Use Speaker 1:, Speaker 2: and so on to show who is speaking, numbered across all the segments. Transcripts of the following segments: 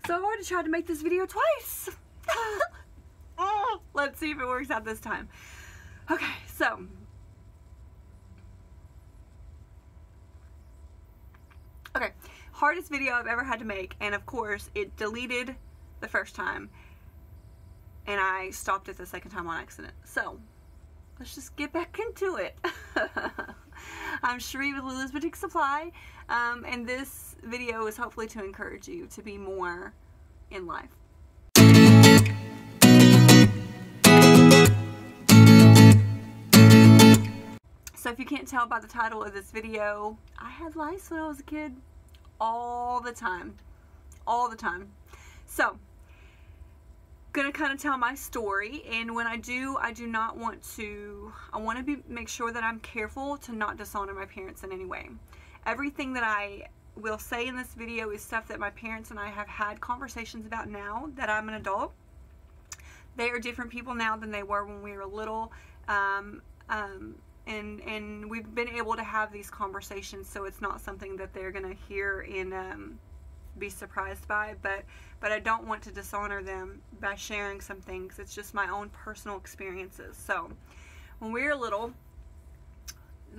Speaker 1: So I've already tried to make this video twice. Let's see if it works out this time. Okay, so hardest video I've ever had to make, and of course it deleted the first time and I stopped it the second time on accident. So let's just get back into it. I'm Sheree with Lulu's Boutique Supply, and this video is hopefully to encourage you to be more in life. So if you can't tell by the title of this video, I had lice when I was a kid. All the time. So, gonna kind of tell my story, and when I do not want to, I want to make sure that I'm careful to not dishonor my parents in any way. Everything that I will say in this video is stuff that my parents and I have had conversations about now that I'm an adult. They are different people now than they were when we were little, and we've been able to have these conversations, so it's not something that they're gonna hear and be surprised by, but I don't want to dishonor them by sharing some things. It's just my own personal experiences. So when we were little,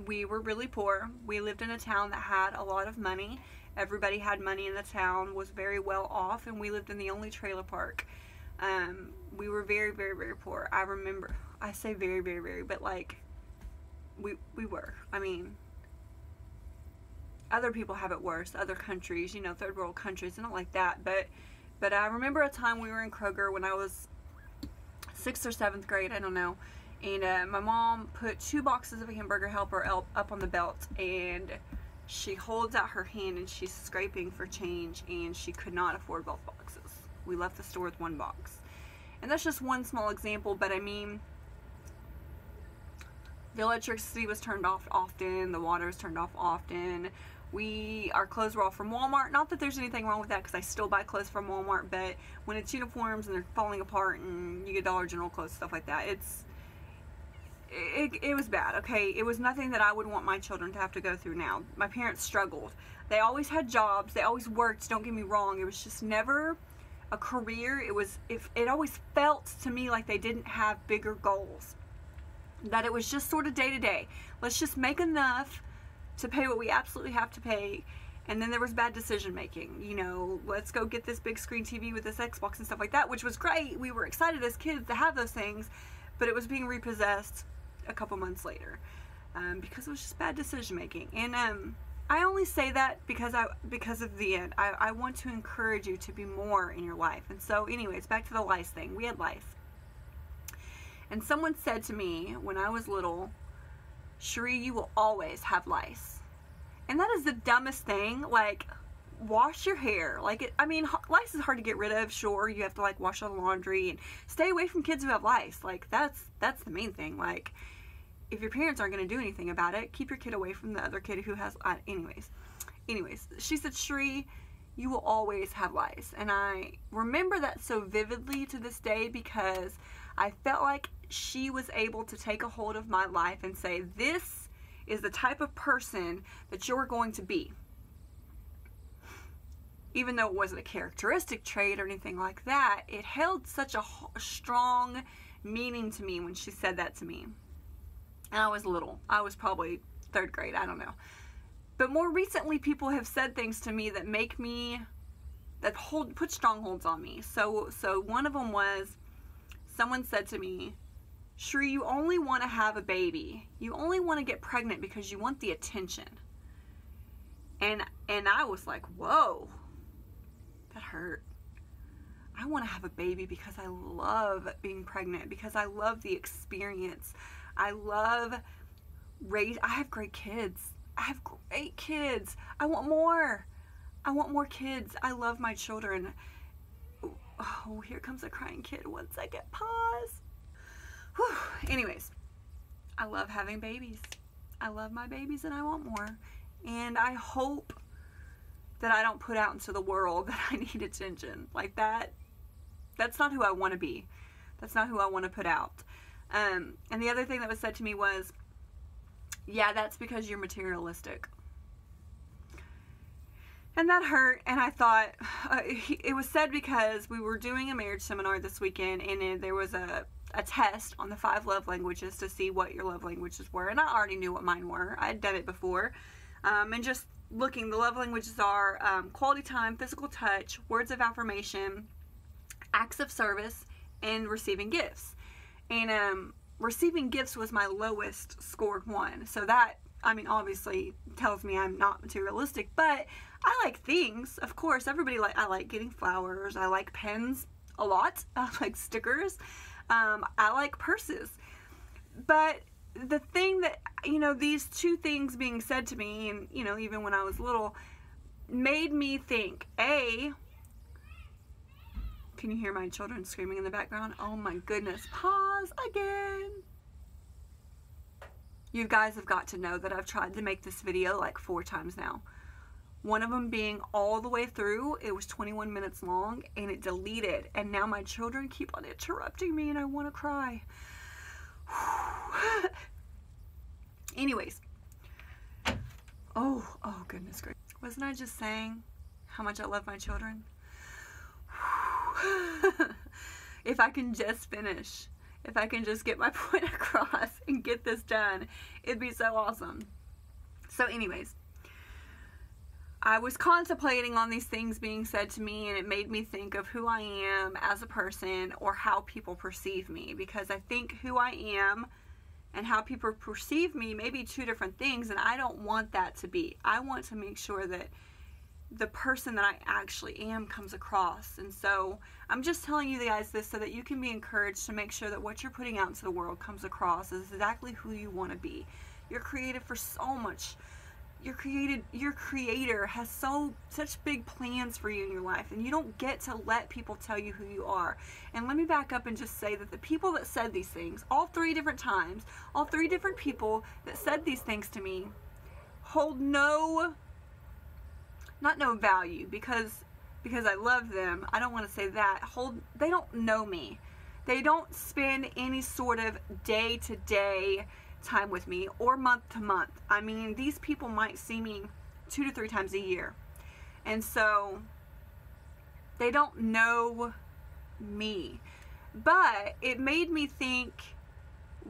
Speaker 1: we were really poor. We lived in a town that had a lot of money. Everybody had money in the town, was very well off, and we lived in the only trailer park. We were very, very, very poor. I remember, I say very, very, very, but like, we were. I mean, other people have it worse, other countries, you know, third world countries, not like that, but I remember a time we were in Kroger when I was 6th or 7th grade, I don't know, and my mom put 2 boxes of Hamburger Helper up on the belt, and she holds out her hand and she's scraping for change, and she could not afford both boxes. We left the store with 1 box. And that's just one small example, but I mean, the electricity was turned off often, the water was turned off often. Our clothes were all from Walmart. Not that there's anything wrong with that, because I still buy clothes from Walmart, but when it's uniforms and they're falling apart and you get Dollar General clothes, stuff like that, it was bad, okay? It was nothing that I would want my children to have to go through now. My parents struggled. They always had jobs, they always worked, don't get me wrong. It was just never a career. It always felt to me like they didn't have bigger goals. That it was just sort of day to day. Let's just make enough to pay what we absolutely have to pay. And then there was bad decision making. You know, let's go get this big screen TV with this Xbox and stuff like that, which was great. We were excited as kids to have those things, but it was being repossessed a couple months later because it was just bad decision making. And I only say that because of the end. I want to encourage you to be more in your life. And so anyways, back to the lice thing. We had lice. And someone said to me when I was little, Sheree, you will always have lice. And that is the dumbest thing. Like, wash your hair. Like, I mean, lice is hard to get rid of. Sure, you have to like wash all the laundry and stay away from kids who have lice. Like, that's the main thing. Like, if your parents aren't going to do anything about it, keep your kid away from the other kid who has, anyways, she said, Sheree, you will always have lice. And I remember that so vividly to this day, because I felt like she was able to take a hold of my life and say, this is the type of person that you're going to be. Even though it wasn't a characteristic trait or anything like that, it held such a strong meaning to me when she said that to me. And I was little. I was probably 3rd grade, I don't know. But more recently, people have said things to me that make me, put strongholds on me. So one of them was, someone said to me, Sheree, you only want to have a baby. You only want to get pregnant because you want the attention. And I was like, whoa, that hurt. I want to have a baby because I love being pregnant, because I love the experience. I have great kids. I have great kids. I want more. I want more kids. I love my children. Oh, here comes a crying kid. 1 second, pause. Whew. Anyways, I love having babies. I love my babies and I want more. And I hope that I don't put out into the world that I need attention. Like that. That's not who I want to be. That's not who I want to put out. And the other thing that was said to me was, yeah, that's because you're materialistic. And that hurt, and I thought, it was said because we were doing a marriage seminar this weekend, and there was a test on the 5 love languages to see what your love languages were, and I already knew what mine were. I had done it before, and just looking, the love languages are quality time, physical touch, words of affirmation, acts of service, and receiving gifts. And receiving gifts was my lowest scored one, so that, I mean, obviously tells me I'm not materialistic, but I like things. Of course, everybody I like getting flowers. I like pens a lot. I like stickers. I like purses. But the thing that, you know, these 2 things being said to me, and, you know, even when I was little, made me think, A, can you hear my children screaming in the background? Oh my goodness, pause again. You guys have got to know that I've tried to make this video like 4 times now. One of them being all the way through, it was 21 minutes long, and it deleted, and now my children keep on interrupting me, and I want to cry. Anyways, oh goodness gracious. Wasn't I just saying how much I love my children? If I can just finish, if I can just get my point across and get this done, it'd be so awesome. So anyways, I was contemplating on these things being said to me, and it made me think of who I am as a person, or how people perceive me, because I think who I am and how people perceive me may be 2 different things, and I don't want that to be. I want to make sure that the person that I actually am comes across. And so I'm just telling you guys this so that you can be encouraged to make sure that what you're putting out into the world comes across as exactly who you want to be. You're created for so much. Your creator has such big plans for you in your life, and you don't get to let people tell you who you are. And let me back up and just say that the people that said these things, all 3 different times, all 3 different people that said these things to me, hold not no value, because I love them. I don't want to say that. They don't know me. They don't spend any sort of day-to-day time with me, or month to month. I mean, these people might see me 2 to 3 times a year, and so they don't know me. But it made me think,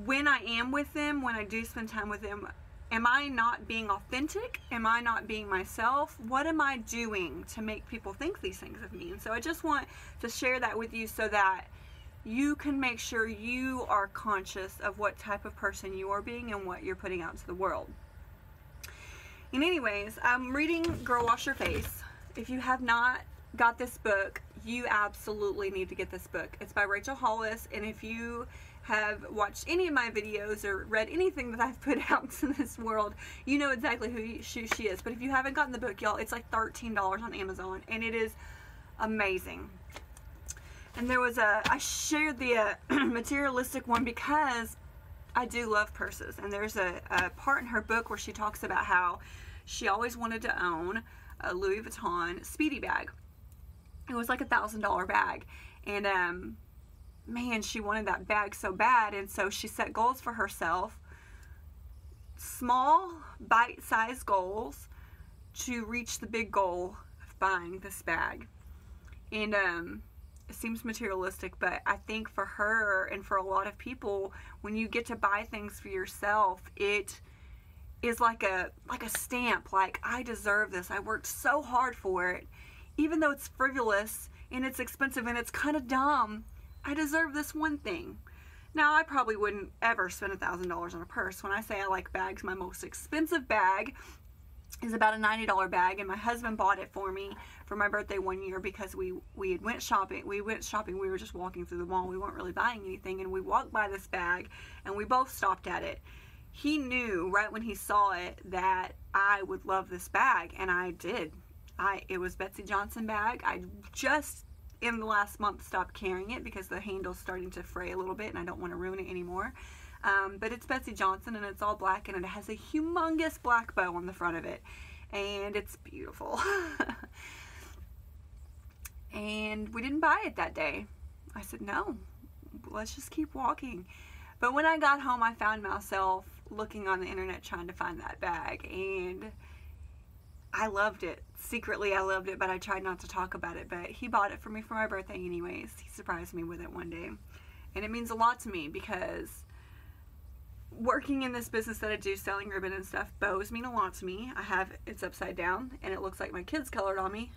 Speaker 1: when I am with them, when I do spend time with them, am I not being authentic? Am I not being myself? What am I doing to make people think these things of me? And so I just want to share that with you so that you can make sure you are conscious of what type of person you are being and what you're putting out to the world. And anyways, I'm reading Girl Wash Your Face. If you have not got this book, you absolutely need to get this book. It's by Rachel Hollis, and if you have watched any of my videos or read anything that I've put out to this world, you know exactly who she is. But if you haven't gotten the book, y'all, it's like $13 on Amazon, and it is amazing. And there was I shared the materialistic one because I do love purses. And there's a part in her book where she talks about how she always wanted to own a Louis Vuitton Speedy bag. It was like $1,000 bag. And man, she wanted that bag so bad. And so she set goals for herself. Small, bite-sized goals to reach the big goal of buying this bag. And it seems materialistic, but I think for her and for a lot of people, when you get to buy things for yourself, it is like a stamp, like, I deserve this. I worked so hard for it. Even though it's frivolous and it's expensive and it's kind of dumb, I deserve this one thing. Now, I probably wouldn't ever spend $1,000 on a purse. When I say I like bags, my most expensive bag is about a $90 bag, and my husband bought it for me for my birthday one year because we went shopping. We were just walking through the mall. We weren't really buying anything, and we walked by this bag, and we both stopped at it. He knew right when he saw it that I would love this bag, and I did. It was Betsy Johnson bag. I just in the last month stopped carrying it because the handle's starting to fray a little bit, and I don't want to ruin it anymore. But it's Betsy Johnson, and it's all black, and it has a humongous black bow on the front of it, and it's beautiful. And we didn't buy it that day. I said, no, let's just keep walking. But when I got home, I found myself looking on the internet trying to find that bag, and I loved it. Secretly, I loved it, but I tried not to talk about it. But he bought it for me for my birthday anyways. He surprised me with it one day. And it means a lot to me because working in this business that I do, selling ribbon and stuff, bows mean a lot to me. It's upside down, and it looks like my kids colored on me.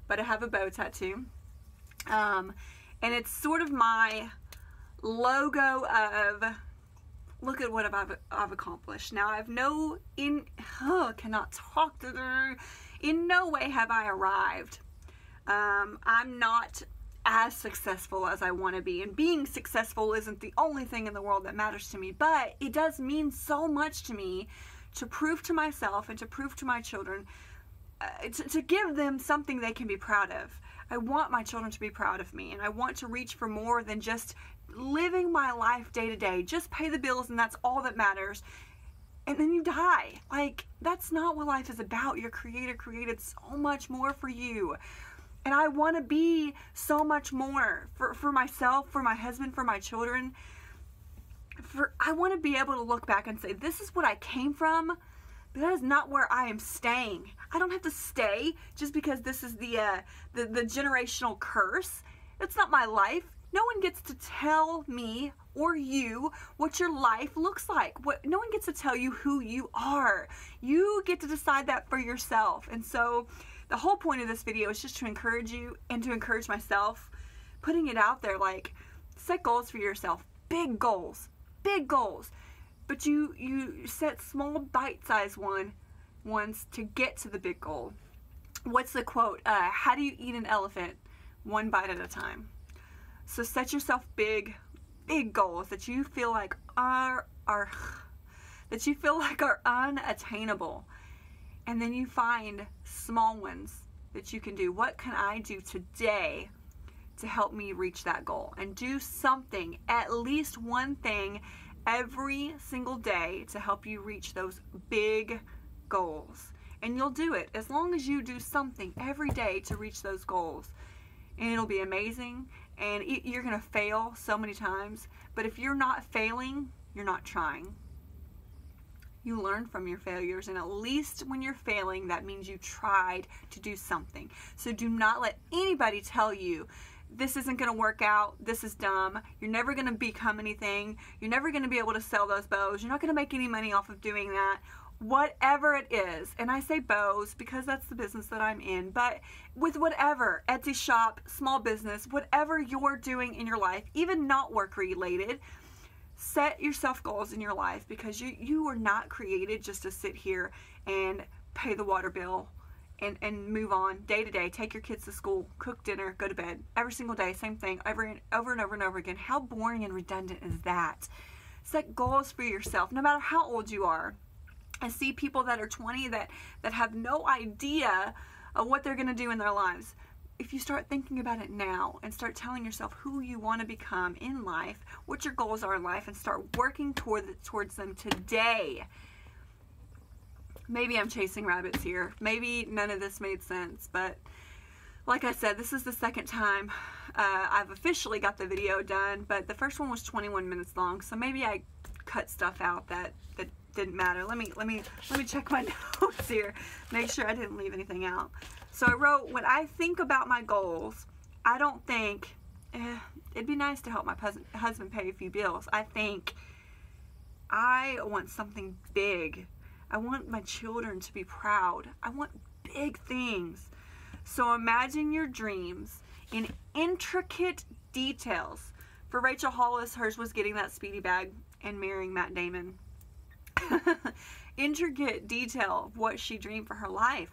Speaker 1: But I have a bow tattoo. And it's sort of my logo of, look at what I've accomplished. Now, cannot talk to her. In no way have I arrived. I'm not as successful as I want to be, and being successful isn't the only thing in the world that matters to me, but it does mean so much to me to prove to myself and to prove to my children, to give them something they can be proud of. I want my children to be proud of me, and I want to reach for more than just living my life day to day. Just pay the bills and that's all that matters, and then you die. Like, that's not what life is about. Your Creator created so much more for you. And I want to be so much more for myself, for my husband, for my children. I want to be able to look back and say, this is what I came from, but that is not where I am staying. I don't have to stay just because this is the generational curse. It's not my life. No one gets to tell me or you what your life looks like. No one gets to tell you who you are. You get to decide that for yourself. And so the whole point of this video is just to encourage you and to encourage myself, putting it out there, like, set goals for yourself. Big goals. Big goals. But you set small bite-sized ones to get to the big goal. What's the quote? How do you eat an elephant? One bite at a time. So set yourself big goals that you feel like are unattainable. And then you find small ones that you can do. What can I do today to help me reach that goal? And do something, at least one thing, every single day to help you reach those big goals. And you'll do it as long as you do something every day to reach those goals. And it'll be amazing. And you're going to fail so many times. But if you're not failing, you're not trying. You learn from your failures, and at least when you're failing, that means you tried to do something. So do not let anybody tell you, this isn't going to work out, this is dumb, you're never going to become anything, you're never going to be able to sell those bows, you're not going to make any money off of doing that. Whatever it is, and I say bows because that's the business that I'm in, but with whatever, Etsy shop, small business, whatever you're doing in your life, even not work related, set yourself goals in your life, because you are not created just to sit here and pay the water bill and move on day to day, take your kids to school, cook dinner, go to bed. Every single day, same thing, over and over again. How boring and redundant is that? Set goals for yourself, no matter how old you are. I see people that are 20 that have no idea of what they're going to do in their lives. If you start thinking about it now and start telling yourself who you want to become in life, what your goals are in life, and start working towards them today. Maybe I'm chasing rabbits here. Maybe none of this made sense, but like I said, this is the second time I've officially got the video done, but the first one was 21 minutes long, so maybe I cut stuff out that didn't matter. Let me check my notes here, make sure I didn't leave anything out. So I wrote, when I think about my goals, I don't think, it'd be nice to help my husband pay a few bills. I think I want something big. I want my children to be proud. I want big things. So imagine your dreams in intricate details. For Rachel Hollis, hers was getting that Speedy bag and marrying Matt Damon. Intricate detail of what she dreamed for her life.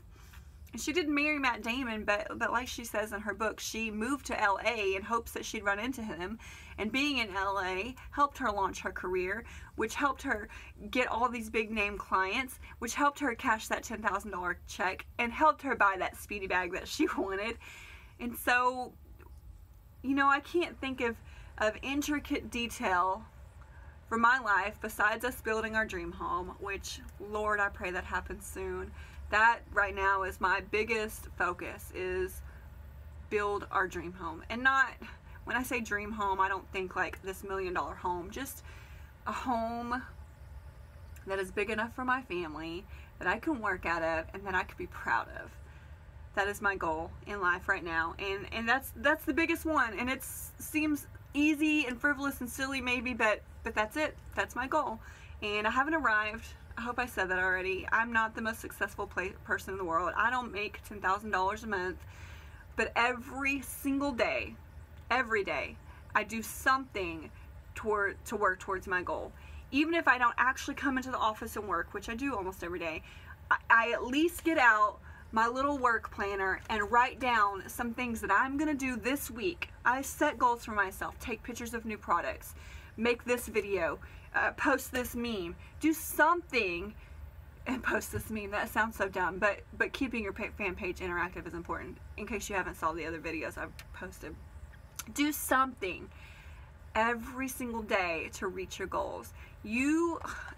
Speaker 1: And she didn't marry Matt Damon, but like she says in her book, she moved to LA in hopes that she'd run into him. And being in LA helped her launch her career, which helped her get all these big name clients, which helped her cash that $10,000 check, and helped her buy that Speedy bag that she wanted. And so, you know, I can't think of intricate detail for my life besides us building our dream home, which, Lord, I pray that happens soon. That right now is my biggest focus, is build our dream home. And not, when I say dream home, I don't think like this $1 million home, just a home that is big enough for my family, that I can work out of and that I could be proud of. That is my goal in life right now, and that's the biggest one. And it seems easy and frivolous and silly maybe, but that's it. That's my goal, and I haven't arrived. I hope I said that already. I'm not the most successful person in the world. I don't make $10,000 a month, but every single day, every day, I do something to work towards my goal. Even if I don't actually come into the office and work, which I do almost every day, I at least get out my little work planner and write down some things that I'm gonna do this week. I set goals for myself. Take pictures of new products, make this video, post this meme, do something and post this meme. That sounds so dumb, but keeping your fan page interactive is important. In case you haven't saw the other videos I've posted, do something every single day to reach your goals.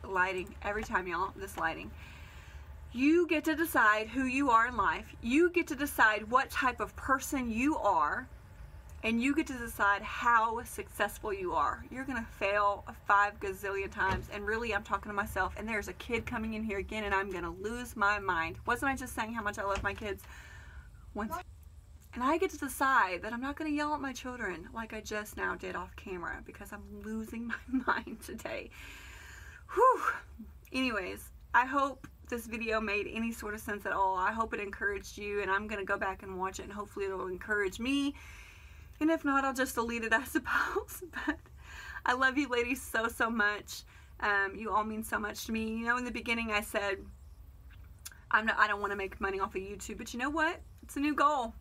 Speaker 1: Lighting every time, y'all, this lighting. You get to decide who you are in life. You get to decide what type of person you are, and you get to decide how successful you are. You're gonna fail 5 gazillion times, and really, I'm talking to myself, and there's a kid coming in here again, and I'm gonna lose my mind. Wasn't I just saying how much I love my kids? And I get to decide that I'm not gonna yell at my children like I just now did off camera, because I'm losing my mind today. Whew. Anyways, I hope this video made any sort of sense at all. I hope it encouraged you, and I'm gonna go back and watch it, and hopefully it'll encourage me. And if not, I'll just delete it, I suppose. But I love you ladies so much. You all mean so much to me. You know, in the beginning I said I don't want to make money off of YouTube, but you know what? It's a new goal.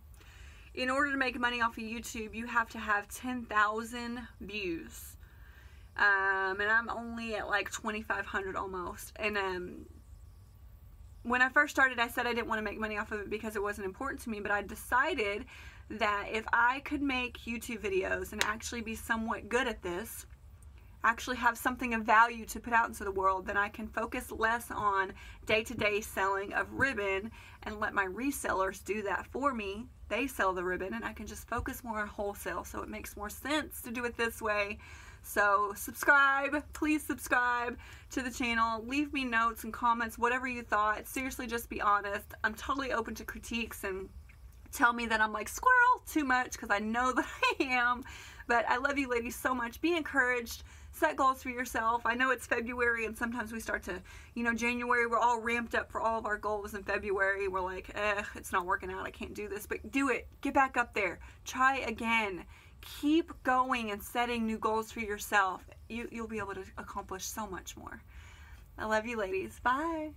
Speaker 1: In order to make money off of YouTube, you have to have 10,000 views. And I'm only at like 2,500 almost. And when I first started, I said I didn't want to make money off of it because it wasn't important to me, but I decided that if I could make YouTube videos and actually be somewhat good at this, actually have something of value to put out into the world, then I can focus less on day-to-day selling of ribbon and let my resellers do that for me. They sell the ribbon, and I can just focus more on wholesale, so it makes more sense to do it this way. So subscribe, please subscribe to the channel. Leave me notes and comments, whatever you thought. Seriously, just be honest. I'm totally open to critiques, and tell me that I'm like squirrel too much, because I know that I am. But I love you ladies so much. Be encouraged. Set goals for yourself. I know it's February, and sometimes we start to, you know, January, we're all ramped up for all of our goals. In February, we're like, it's not working out. I can't do this. But do it. Get back up there. Try again. Keep going and setting new goals for yourself. You'll be able to accomplish so much more. I love you ladies. Bye.